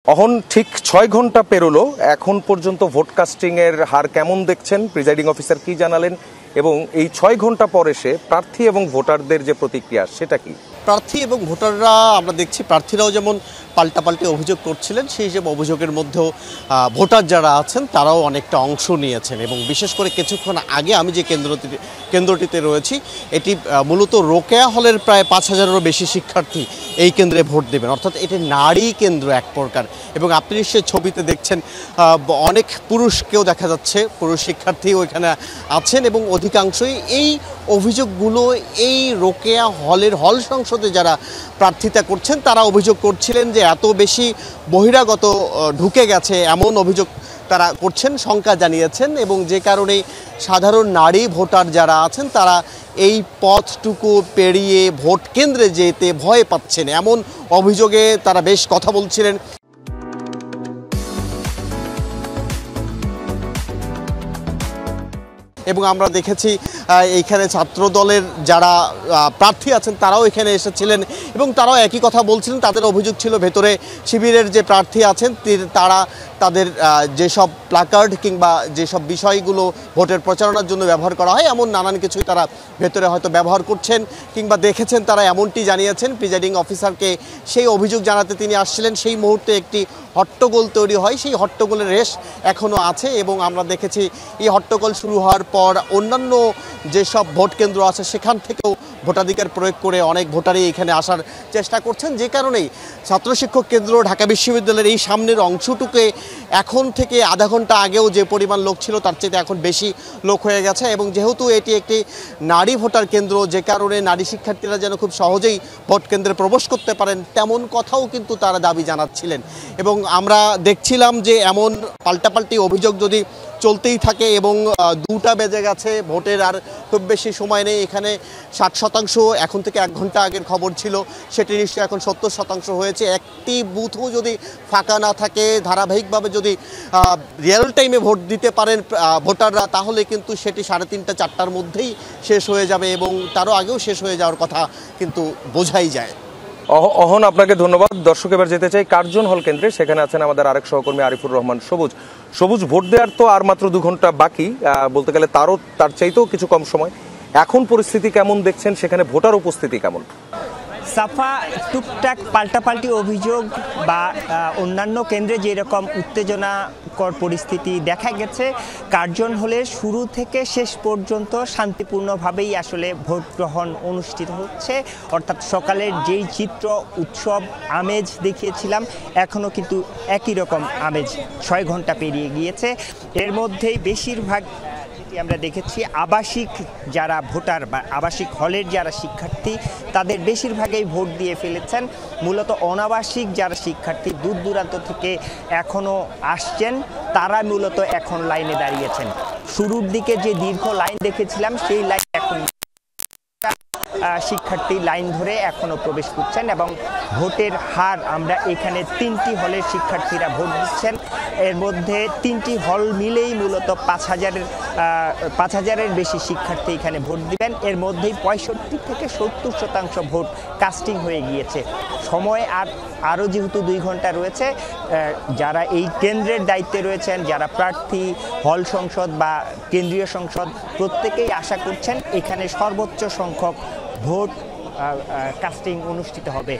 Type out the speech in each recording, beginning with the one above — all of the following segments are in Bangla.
অহন ঠিক ৬ ঘন্টা পেরোলো, এখন পর্যন্ত ভোট কাস্টিং এর হার কেমন দেখছেন? প্রিজাইডিং অফিসার কি জানালেন এবং এই ৬ ঘন্টা পর এসে প্রার্থী এবং ভোটারদের যে প্রতিক্রিয়া সেটা কি? প্রার্থী এবং ভোটাররা আমরা দেখছি প্রার্থীরাও যেমন পাল্টাপাল্টি অভিযোগ করছিলেন, সেই হিসেবে অভিযোগের মধ্যেও ভোটার যারা আছেন তারাও অনেকটা অংশ নিয়েছেন। এবং বিশেষ করে কিছুক্ষণ আগে আমি যে কেন্দ্রটিতে রয়েছি, এটি মূলত রোকেয়া হলের প্রায় ৫,০০০-এরও বেশি শিক্ষার্থী এই কেন্দ্রে ভোট দেবেন, অর্থাৎ এটি নারী কেন্দ্র এক প্রকার। এবং আপনি নিশ্চয়ই ছবিতে দেখছেন অনেক পুরুষকেও দেখা যাচ্ছে, পুরুষ শিক্ষার্থী ওইখানে আছেন এবং অধিকাংশই এই অভিযোগগুলো এই রোকেয়া হলের হল সংসদে যারা প্রার্থিতা করছেন তারা অভিযোগ করছিলেন যে এত বেশি বহিরাগত ঢুকে গেছে, এমন অভিযোগ তারা করছেন, শঙ্কা জানিয়েছেন। এবং যে কারণে সাধারণ নারী ভোটার যারা আছেন তারা এই পথটুকু পেরিয়ে ভোট কেন্দ্রে যেতে ভয় পাচ্ছেন, এমন অভিযোগে তারা বেশ কথা বলছিলেন। এবং আমরা দেখেছি এইখানে ছাত্র দলের যারা প্রার্থী আছেন তারাও এখানে এসেছিলেন এবং তারাও একই কথা বলছিলেন। তাদের অভিযোগ ছিল ভেতরে শিবিরের যে প্রার্থী আছেন তারা তাদের যেসব প্ল্যাকার্ড কিংবা যেসব বিষয়গুলো ভোটের প্রচারণার জন্য ব্যবহার করা হয় এমন নানান কিছুই তারা ভেতরে হয়তো ব্যবহার করছেন কিংবা দেখেছেন। তারা এমনটি জানিয়েছেন প্রিজাইডিং অফিসারকে। সেই অভিযোগ জানাতে তিনি আসছিলেন, সেই মুহূর্তে একটি হট্টগোল তৈরি হয়। সেই হট্টগোলের রেশ এখনও আছে এবং আমরা দেখেছি এই হট্টগোল শুরু হওয়ার পর অন্যান্য যেসব ভোট কেন্দ্র আছে সেখান থেকেও ভোটাধিকার প্রয়োগ করে অনেক ভোটারই এখানে আসার চেষ্টা করছেন। যে কারণেই ছাত্র শিক্ষক কেন্দ্র ঢাকা বিশ্ববিদ্যালয়ের এই সামনের অংশটুকে এখন থেকে আধা ঘন্টা আগেও যে পরিমাণ লোক ছিল তার চেয়ে এখন বেশি লোক হয়ে গেছে। এবং যেহেতু এটি একটি নারী ভোটার কেন্দ্র, যে কারণে নারী শিক্ষার্থীরা যেন খুব সহজেই ভোট কেন্দ্রে প্রবেশ করতে পারেন তেমন কথাও কিন্তু তারা দাবি জানাচ্ছিলেন। এবং আমরা দেখছিলাম যে এমন পাল্টাপাল্টি অভিযোগ যদি চলতেই থাকে এবং 2টা বেজে গেছে, ভোটের আর খুব বেশি সময় নেই। এখানে 60% এখন থেকে 1 ঘন্টা আগের খবর ছিল, সেটি নিশ্চয়ই এখন 70% হয়েছে। একটি বুথও যদি ফাঁকা না থাকে, ধারাবাহিকভাবে যদি রিয়েল টাইমে ভোট দিতে পারেন ভোটাররা, তাহলে কিন্তু সেটি 3:30-4টার মধ্যেই শেষ হয়ে যাবে এবং তারও আগেও শেষ হয়ে যাওয়ার কথা কিন্তু বোঝাই যায়। অহন, আপনাকে ধন্যবাদ। দর্শক, এবার যেতে চাই কার্জন হল কেন্দ্রে। সেখানে আছেন আমাদের আরেক সহকর্মী আরিফুর রহমান সবুজ। সবুজ, ভোট দেওয়ার তো আর মাত্র 2 ঘন্টা বাকি, বলতে গেলে তার চাইতেও কিছু কম সময়। এখন পরিস্থিতি কেমন দেখছেন? সেখানে ভোটার উপস্থিতি কেমন? সাফা, টুকটাক পাল্টাপাল্টি অভিযোগ বা অন্যান্য কেন্দ্রে যেরকম উত্তেজনাকর পরিস্থিতি দেখা গেছে, কার্জন হলে শুরু থেকে শেষ পর্যন্ত শান্তিপূর্ণভাবেই আসলে ভোট গ্রহণ অনুষ্ঠিত হচ্ছে। অর্থাৎ সকালের যেই চিত্র, উৎসব আমেজ দেখিয়েছিলাম, এখনও কিন্তু একই রকম আমেজ 6 ঘন্টা পেরিয়ে গিয়েছে। এর মধ্যেই বেশিরভাগ আমরা দেখেছি আবাসিক যারা ভোটার বা আবাসিক হলের যারা শিক্ষার্থী তাদের বেশিরভাগই ভোট দিয়ে ফেলেছেন। মূলত অনাবাসিক যারা শিক্ষার্থী দূর দূরান্ত থেকে এখনও আসছেন তারা মূলত এখন লাইনে দাঁড়িয়েছেন। শুরুর দিকে যে দীর্ঘ লাইন দেখেছিলাম সেই লাইন এখন শিক্ষার্থী লাইন ধরে এখনও প্রবেশ করছেন এবং ভোটের হার আমরা এখানে 3টি হলের শিক্ষার্থীরা ভোট দিচ্ছেন। এর মধ্যে 3টি হল মিলেই মূলত 5,000-এর বেশি শিক্ষার্থী এখানে ভোট দিবেন। এর মধ্যেই 65-70% ভোট কাস্টিং হয়ে গিয়েছে। সময় আরও যেহেতু 2 ঘন্টা রয়েছে, যারা এই কেন্দ্রের দায়িত্বে রয়েছেন, যারা প্রার্থী, হল সংসদ বা কেন্দ্রীয় সংসদ, প্রত্যেকেই আশা করছেন এখানে সর্বোচ্চ সংখ্যক ভোট কাস্টিং অনুষ্ঠিত হবে।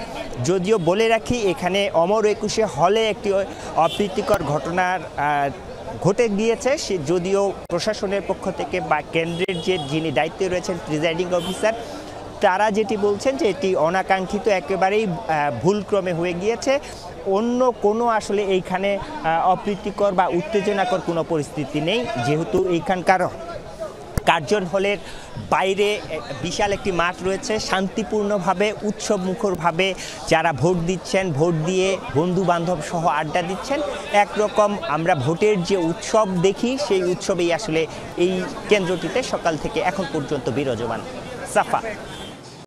যদিও বলে রাখি, এখানে অমর 21 হলে একটি অপ্রীতিকর ঘটনার ঘটে গিয়েছে। সে যদিও প্রশাসনের পক্ষ থেকে বা কেন্দ্রের যিনি দায়িত্বে রয়েছেন প্রিজাইডিং অফিসার, তারা যেটি বলছেন যে এটি অনাকাঙ্ক্ষিত, একেবারেই ভুলক্রমে হয়ে গিয়েছে। অন্য কোনো আসলে এইখানে অপ্রীতিকর বা উত্তেজনাকর কোনো পরিস্থিতি নেই, যেহেতু এইখানকার কার্জন হলের বাইরে বিশাল একটি মাঠ রয়েছে। শান্তিপূর্ণভাবে উৎসবমুখরভাবে যারা ভোট দিচ্ছেন, ভোট দিয়ে বন্ধু বান্ধব সহ আড্ডা দিচ্ছেন। একরকম আমরা ভোটের যে উৎসব দেখি সেই উৎসবেই আসলে এই কেন্দ্রটিতে সকাল থেকে এখন পর্যন্ত বিরাজমান। সাফা।